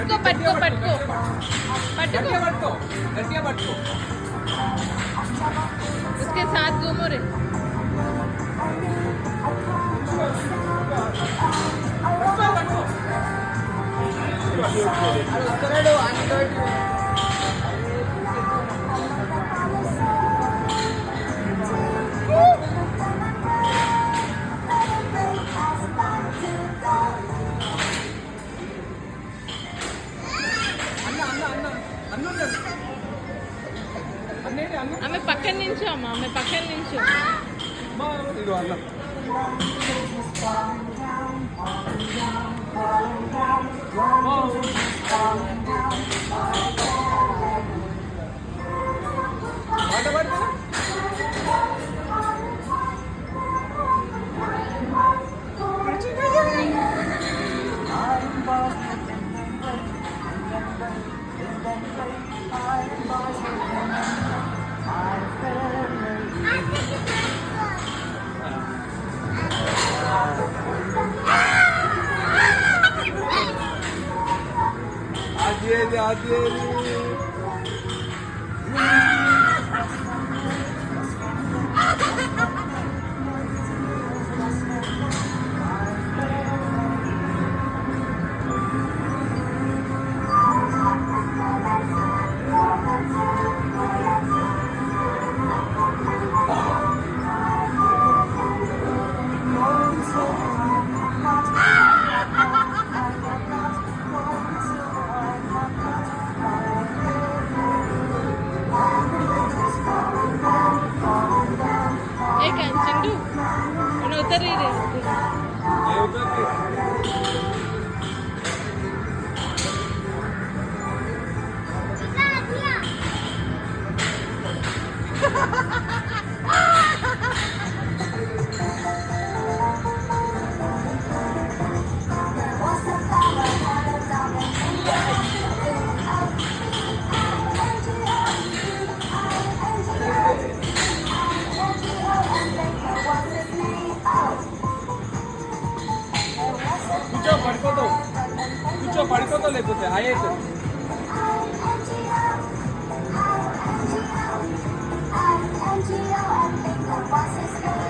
పట్టుకో పట్టుకో పట్టుకో పట్టుకో गट्टिया पट्टो उसके साथ घूमो रे ఆమె పక్కన నించో అమ్మ ఆమె పక్కన నించో ఇదో అన్న పాట పాడుతున్నా आदि उतर ही रहे కూర్చో పడిపోతా లేకపోతే అయ్యేది NGO, I think the boss is good.